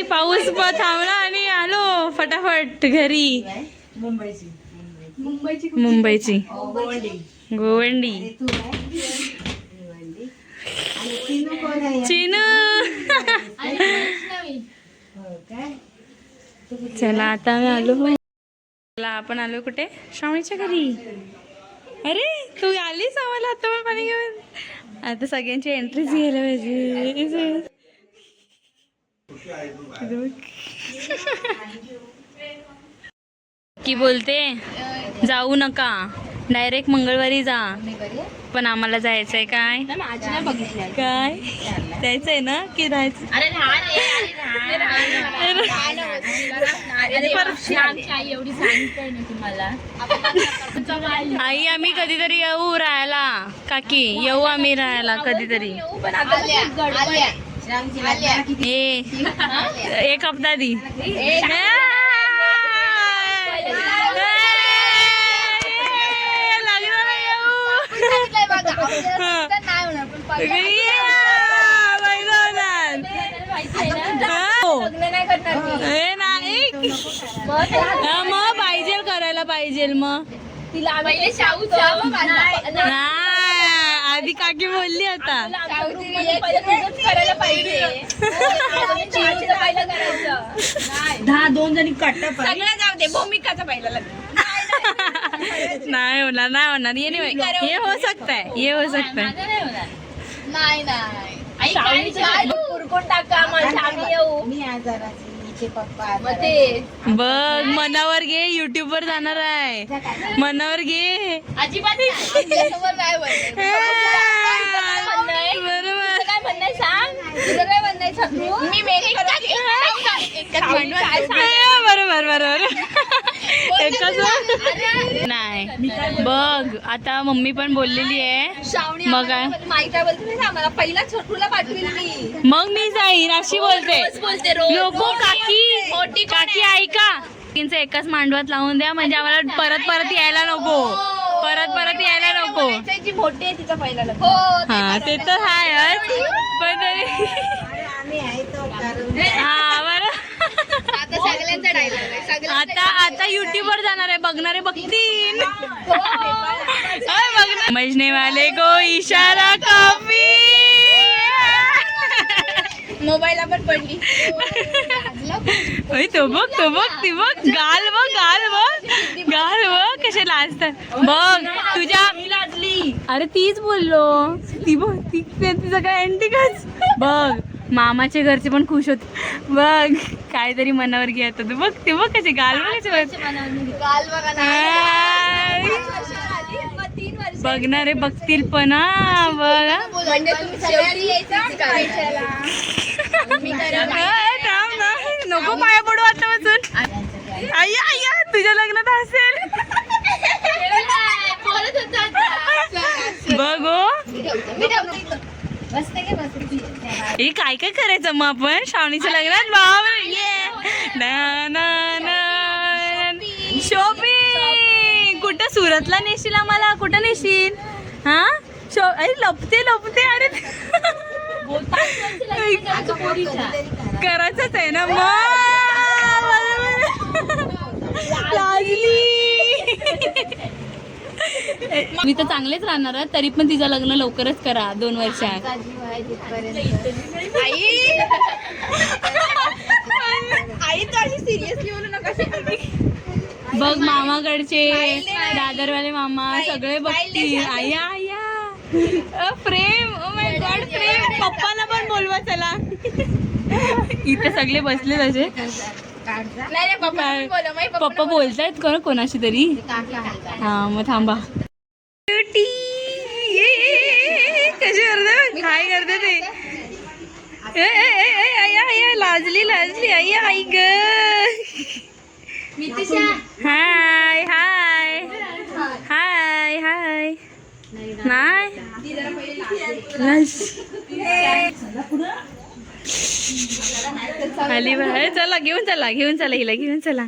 पाऊस थांबला आणि आलो फटाफट घरी. मुंबईची गोवंडी. चिनू चला आता आम्ही आलो. चला आपण आलो कुठे? श्रावणीच्या घरी. अरे तू आलीस आम्हाला आता पण पाणी घेऊन. आता सगळ्यांची एंट्रीज घ्यायला पाहिजे. की बोलते जाऊ नका, डायरेक्ट मंगळवारी जा. पण आम्हाला जायचंय. काय काय जायचंय ना की राहायचं? आई आम्ही कधीतरी येऊ राहायला. काकी येऊ आम्ही राहायला कधीतरी. एक हप्ता दी. मग पाहिजे करायला पाहिजे. मग आधी काकी बोलली आता. दोन जणी कट्ट जाऊ दे. भूमिकाचा पहिला लग्न नाही होणार, नाही होणार. ये हो सकता है, ये हो सकता है. नाही नाही उरकून टाका माझ्या. आम्ही येऊ. मी आजाराची पप्पा बघ मनावर घे. युट्यूब वर जाणार आहे. मनावर घे. अजिबात बरोबर. काय म्हणणं सांग. तुझं काय म्हणणं मी बरोबर बरोबर. नाही बघ आता मम्मी पण बोललेली आहे. मग काय माई काय बोलते आम्हाला पहिला छोटूला पाठवेल मी. मग मी जाईन अशी बोलते. नको काकी, काकी ऐका. तिचं एकाच मांडवात लावून द्या म्हणजे आम्हाला परत परत यायला नको. परत यायला नको. जी मोठी आहे तिचा पहिला लग्न. हा ते तर आहे पण हा बरं. आता सगळ्यांचा डायलॉग आहे. आता युट्यूब वर जाणार आहे. बघणारे बघतील. समजने वाले को इशारा काफी. मोबाईल आपण पडली. तो बघ ती बघ. गाल बघ कसे लाजतात बघ तुझ्या. अरे तीच बोललो. ती बघ तिचं काय अँटिकच बघ. मामाचे घरचे पण खुश होते बघ. काहीतरी मनावर घे आता. तू बघ ते बघ कसे गाल बघणारे बघतील पण. बघ नको पाया पडू आता बसून. आय्या तुझ्या लग्नात असेल. बघ हे काय काय करायचं मग आपण श्रावणीच्या लग्नात. बाबा ये शॉपिंग. कुठं सुरतला नेशील आम्हाला? कुठं नेशील? हा अरे लपते. अरे करायचंच आहे ना. मी तर चांगलेच राहणार आहे. तरी पण तिचं लग्न लवकरच करा. 2 वर्षात. आई तर अशी सिरियसली बोलू नका. बघ मामाकडचे दादरवाले मामा सगळे बघतील. आया प्रेम. ओ माय गॉड प्रेम. पप्पाला पण बोलवा चला. इथे सगळे बसले तसे. पप्पा बोलतायत कोणाशी तरी. हा मग थांबा. कशी करते काय करते ते. लाजली आई ग. हाय नाही खाली बाहेर. चला घेऊन चला हिला घेऊन चला.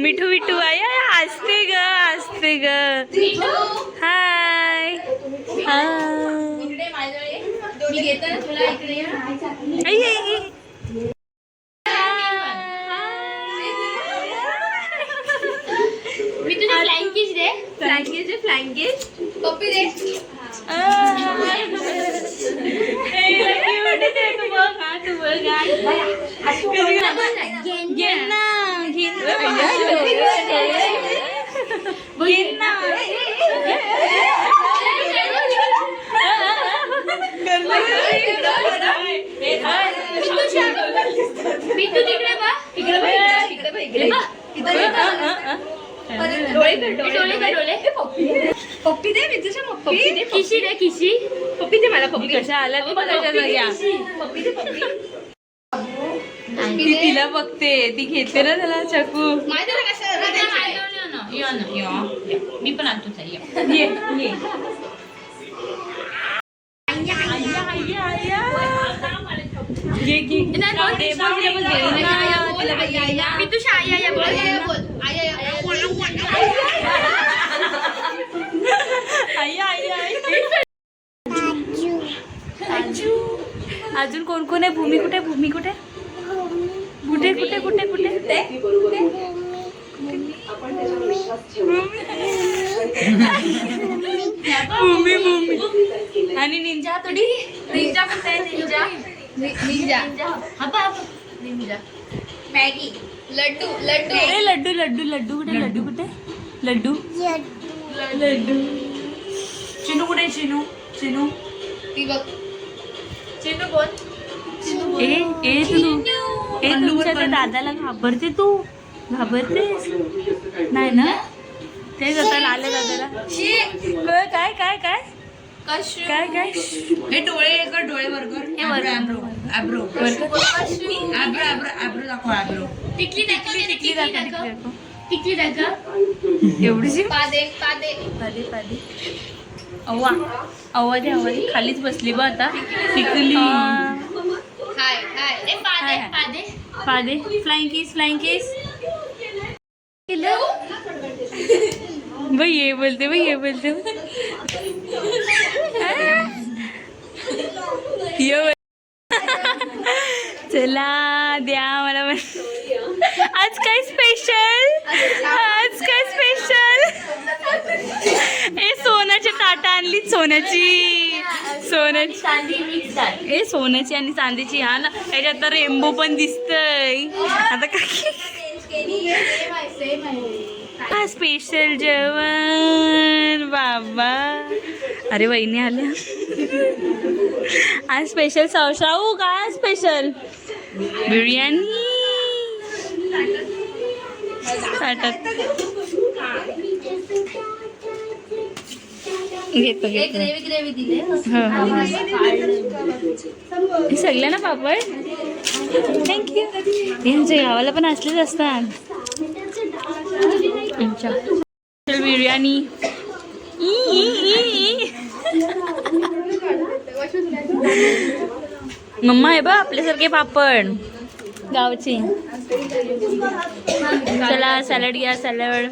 मिठू आय हसते ग. हाय मी घेतो ना तुला इकडे. पप्पी दे. मी तू तिकडे बा. इकडे बा. इकडे बा. इकडे बा. डोळे. पप्पी दे. विजूच्या पप्पी दे. किशी दे. किशी. पप्पी दे मला. पप्पी कशा आल्या तू कशा जाग्या पप्पी दे. पप्पी. ती तिला बघते ती घेते ना त्याला चाकू माहिती आहे कशा मी पण आणतो अजून कोण कोण आहे? भूमी कुठे? भूमी कुठे? कुठे कुठे कुठे कुठे भूमी भूमी आणि निंजा थोडी निंजा कुठे आहे? Ninja ninja Maggi laddu laddu ए लड्डू लड्डू लड्डू कुठे? लड्डू कुठे? लड्डू लड्डू चिनू कुठे? चिनू चिनू ती बघ. चिनू बोल. ए तुमच्या त्या दादाला घाबरते तू? घाबरतेस नाही ना? तेच आता आलं दादाला. काय काय काय काय काय हे डोळे कर, डोळे वरकर. ॲब्रो दाखव. ॲब्रो टिकली टिकली दाखव. टिकली एवढीशी पादे पादे पादे पादे अव्वा अव्वा दे अव्वा दे. खालीच बसली बा आता. टिकली हाय हाय ए पादे हाय. पादे पादे फ्लाइंग किस भाई ये बोलते ये चला द्या मला आज काय स्पेशल? ए सोन्याची ताटा आणली. सोन्याची ए सोन्याची आणि चांदीची. हा ना त्याच्यात तर रेम्बो पण दिसतय. आता काय हा स्पेशल जेवण बाबा. अरे वहिनी आल्या आज स्पेशल. साऊ काय स्पेशल? बिर्याणी ताटात घेतो ग्रेव्ही दिले. सगळ्या ना पापड. थँक्यू. यांच्या गावाला पण असलेच असतात. बिर्याणी मम्मा आहे बा आपल्यासारखे पापड गावचे. चला सॅलड घ्या. सॅलड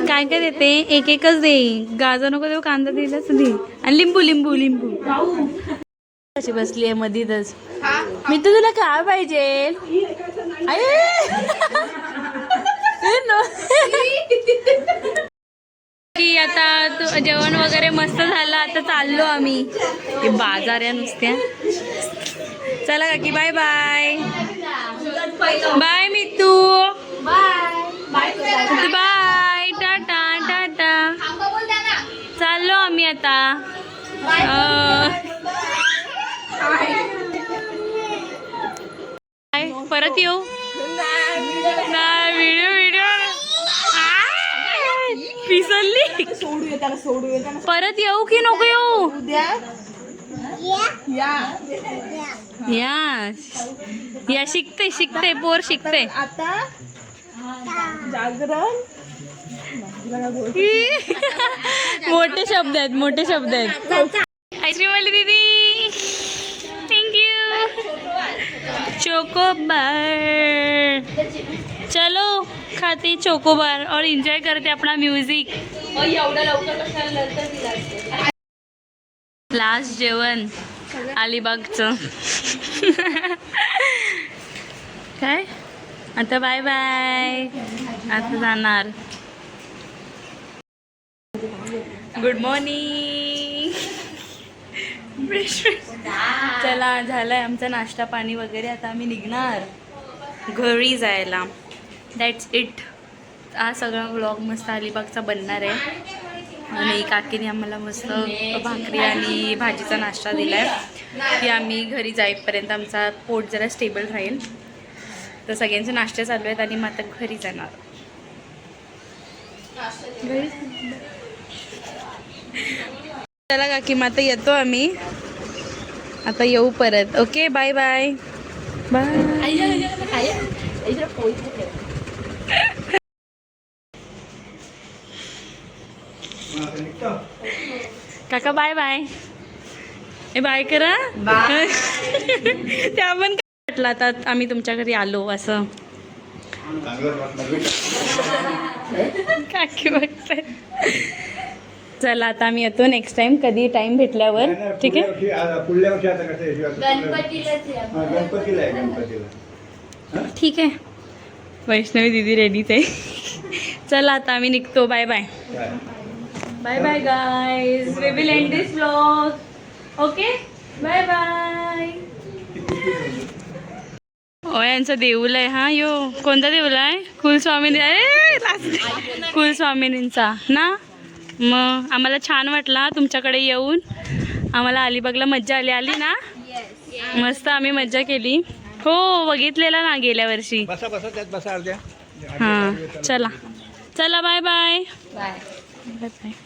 काय काय देते? एक एकच दे. गाजर नको देऊ. कांदा दिलाच दे. आणि लिंबू लिंबू लिंबू. कशी बसली आहे मधीतच. मी तर तुला काय पाहिजे? की आता जेवण वगैरे मस्त झालं. आता चाललो आम्ही. ते बाजार या नुसत्या. चला काकी bye bye. Bye Mitu. Bye tata tata. चाललो आम्ही आता. परत येऊ व्हिडिओ पिसरली. परत येऊ की नको येऊ? या शिकते पोर शिकते. आता जागरण मोठे शब्द आहेत. आईस्क्रीम वाली दीदी थँक्यू. चोकोबार. चलो खाते चोकोबार और एंजॉय करते अपना म्यूजिक. लास्ट जेवण अलिबागचं. काय आता बाय बाय. आता जाणार. Good morning. चला झालंय आमचा नाश्ता पाणी वगैरे. आता आम्ही निघणार घरी जायला. That's it. हा सगळा व्लॉग मस्त अलिबागचा बनणार आहे. आणि काकीने आम्हाला मस्त भाकरी आणि भाजीचा नाश्ता दिला आहे की आम्ही घरी जाईपर्यंत आमचा पोट जरा स्टेबल राहील. तर सगळ्यांचे नाश्ते चालू आहेत आणि मग आता घरी जाणार. चला काकी मग आता येतो आम्ही. आता येऊ परत. Okay bye bye bye. काका बाय बाय. ए बाय करा. त्या पण वाटलं आता आम्ही तुमच्या घरी आलो असं. काकी बघताय. चला आता आम्ही येतो नेक्स्ट टाइम कधी टाइम भेटल्यावर. ठीक आहे. पुढल्या वर्षी आता कसं ठीक आहे. वैष्णवी दीदी रेडीच आहे. चला आता आम्ही निघतो. Bye bye. Bye bye guys. We will end this vlog. Okay bye bye. ओ यांचा देऊळ आहे हा. यो कोणता देऊळ आहे? कुलस्वामिनी. अरे कुलस्वामिनींचा ना. मग आम्हाला छान वाटला तुमच्याकडे येऊन. आम्हाला अलिबागला मज्जा आली ना. मस्त आम्ही मज्जा केली. हो बघितलेला ना गेल्या वर्षी. बसा बसा त्यात बसा अर्ध्या. हां चला चला बाय बाय बाय बाय.